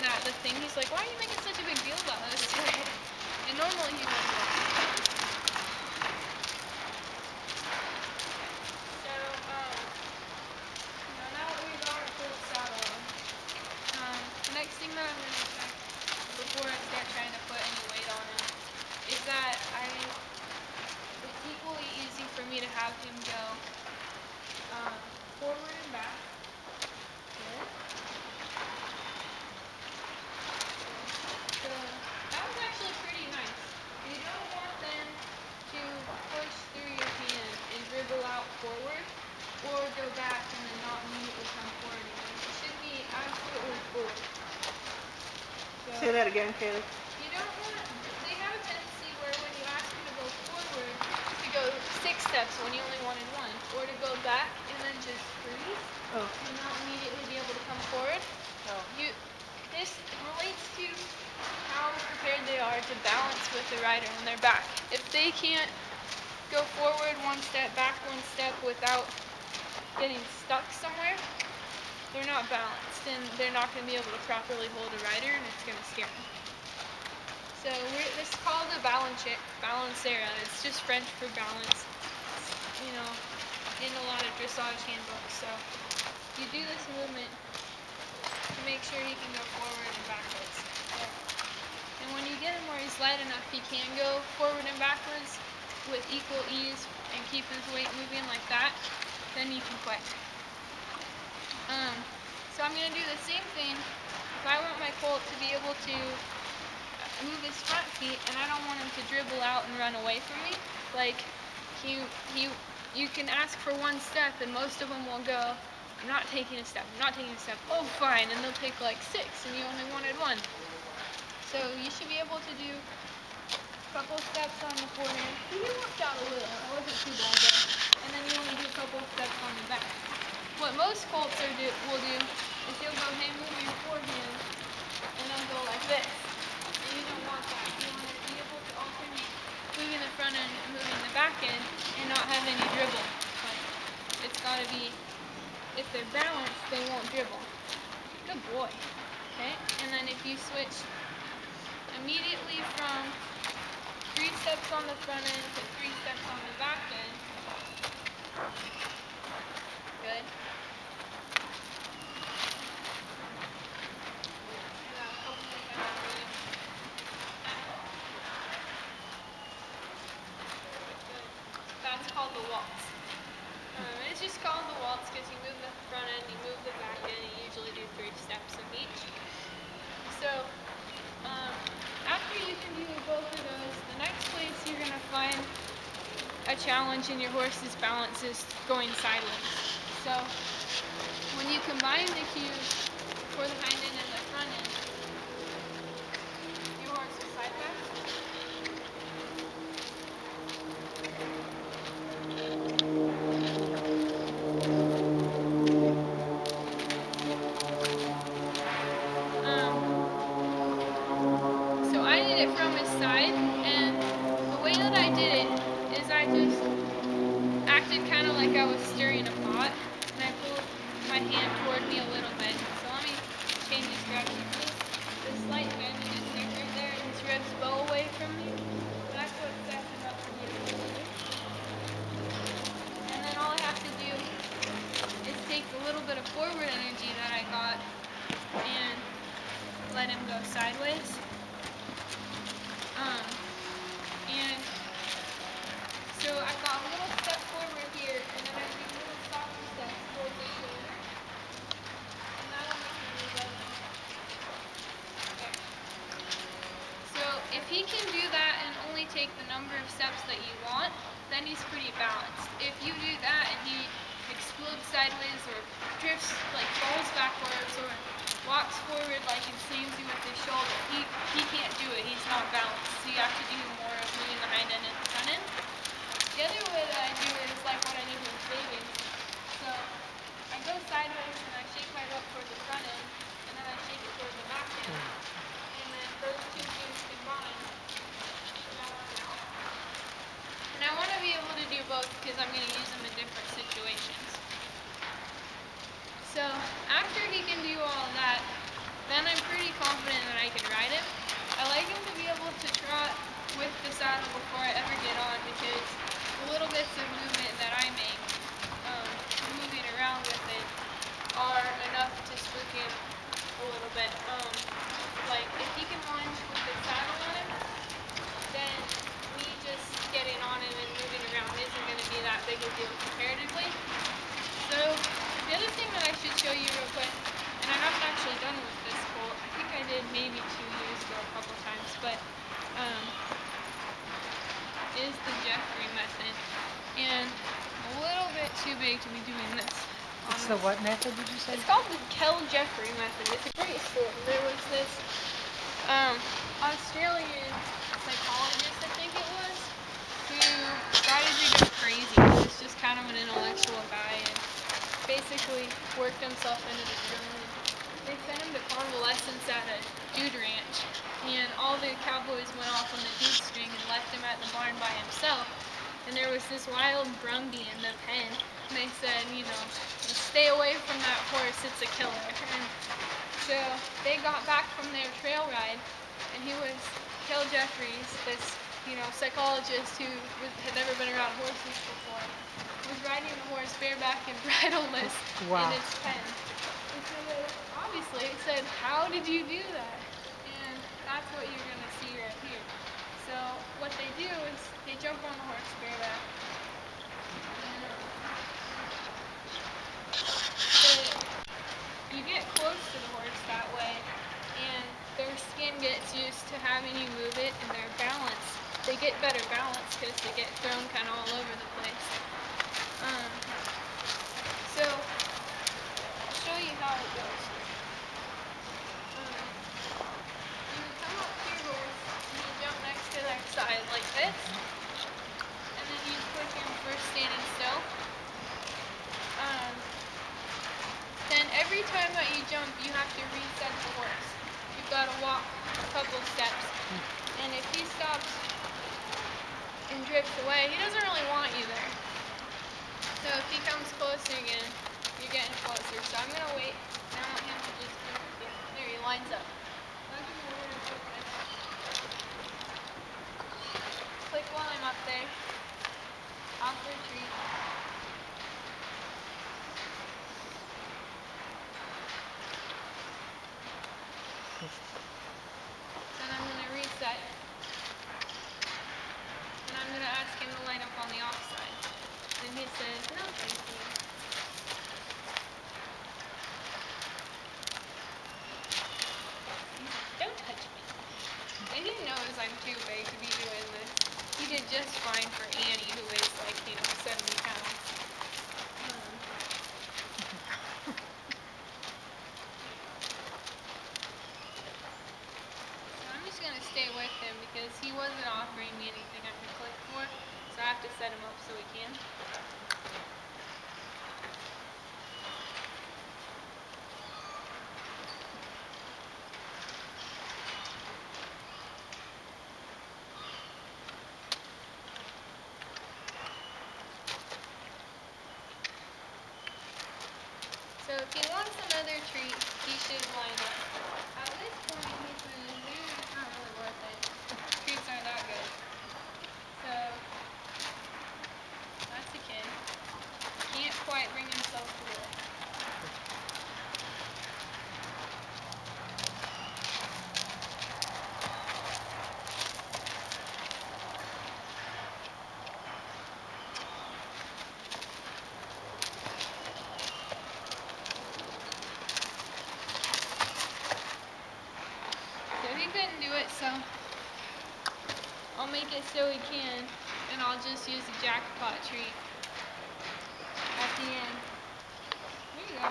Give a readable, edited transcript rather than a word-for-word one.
looking at the thing. He's like, why are you making such a big deal about this? And normally he wouldn't. So, now that we got our full saddle on, the next thing that I'm going to check before I start trying to put any weight on him is that it's equally easy for me to have him go forward and back. Good. So that was actually pretty nice. You don't want them to push through your hand and dribble out forward or go back and then not immediately come forward again. It should be absolutely forward. So, say that again, Kaylee. You don't want, they have a tendency where when you ask them to go forward, to go 6 steps when you only wanted 1, or to go back and then just freeze and not immediately be able to come forward. This relates to how prepared they are to balance with the rider when they're back. If they can't go forward 1 step, back 1 step without getting stuck somewhere, they're not balanced and they're not going to be able to properly hold a rider and it's going to scare them. So this is called a balancera. It's just French for balance, in a lot of dressage handbooks. So you do this movement to make sure he can go forward and backwards. And when you get him where he's light enough, he can go forward and backwards with equal ease and keep his weight moving like that, then you can quit. So I'm going to do the same thing. If I want my colt to be able to move his front feet and I don't want him to dribble out and run away from me, like you can ask for 1 step and most of them will go, I'm not taking a step, I'm not taking a step, oh fine, and they'll take like 6 and you only wanted 1. So you should be able to do a couple steps on the forehand. You worked out a little, it wasn't too bad though. And then you want to do a couple steps on the back. What most colts will do is you'll go, hey, move your forehand, and they'll go like this. And you don't want that. You want to be able to alternate moving the front end and moving the back end and not have any dribble. Like, it's got to be, if they're balanced, they won't dribble. Good boy. Okay? And then if you switch immediately from 3 steps on the front end to 3 steps on the back end. Good. That's called the waltz. It's just called the waltz because you move the front end, you move the back end, you usually do 3 steps of each. So, after you can do both of those, the next place you're going to find a challenge in your horse's balance is going sideways. So, when you combine the cues for the hind end and the front end, your horse will side pass. So I did it from his side, and the way that I did it is I just acted kind of like I was stirring a pot, and I pulled my hand toward me a little bit. So let me change his gravity. The slight bend in his neck right there, and his ribs bow away from me. That's what sets him up for me to do. And then all I have to do is take the little bit of forward energy that I got and let him go sideways. And so I've got a little step forward here, and then I do little softer steps towards the shoulder. And that'll make him move up. Okay. So if he can do that and only take the number of steps that you want, then he's pretty balanced. If you do that and he explodes sideways or drifts, like falls backwards or walks forward like he slams you with his shoulder, he can't do it. He's not balanced. So you have to do more of moving the hind end and the front end. The other way that I do it is like what I did with David. So I go sideways and I shake my rope towards the front end, and then I shake it towards the back end. And then those 2 cues combine. And I want to be able to do both because I'm going to use them in different situations. So after he can do all that, then I'm pretty confident to trot with the saddle before I ever get on, because the little bits of movement that I make, moving around with it, are enough to spook him a little bit. Like, if he can lunge with the saddle on him, then me just getting on him and moving around isn't going to be that big a deal comparatively. So, the other thing that I should show you real quick, and I haven't actually done with this colt, I think I did maybe 2 years ago a couple times, but is the Jeffrey method, and a little bit too big to be doing this. It's the what method did you say? It's called the Jeffrey method. It's a great story. There was this Australian psychologist, I think it was, who started to go crazy. He was just kind of an intellectual guy and basically worked himself into the drone. They sent him to convalescence at a dude ranch, and all the cowboys went off on the dude string and left him at the barn by himself. And there was this wild Brumby in the pen, and they said, you know, stay away from that horse, it's a killer. And so they got back from their trail ride, and he was Kel Jeffries, this, you know, psychologist who had never been around horses before, was riding the horse bareback and bridleless in its pen. And so obviously it said, how did you do that? And that's what you're going to see right here. So what they do is they jump on the horse bareback. You get close to the horse that way, and their skin gets used to having you move it, and their balance, they get better balance because they get thrown kind of all over the place. So I'll show you how it goes. You come up to your horse, and you jump next to their side like this, and then you put him first standing still. Then every time that you jump, you have to reset the horse. You've got to walk a couple steps, and if he stops and drifts away, he doesn't really want you there. So if he comes closer again, you're getting closer. So I'm going to wait, and I want him to just do it. There, he lines up. Click while I'm up there. Off retreat. Then I'm going to reset. And I'm going to ask him to line up on the offside. And he says, no, thank you. Don't touch me. And he knows I'm too big to be doing this. He did just fine for Annie, who weighs like, 70 pounds. So I'm just going to stay with him because he wasn't offering me anything I could click for. So I have to set him up so he can. So if he wants another treat, he should line up. At this point, he's not really worth it. Treats aren't that good. So that's a kid. Can't quite bring himself to do it. He couldn't do it, so I'll make it so he can, and I'll just use a jackpot treat at the end. There you go.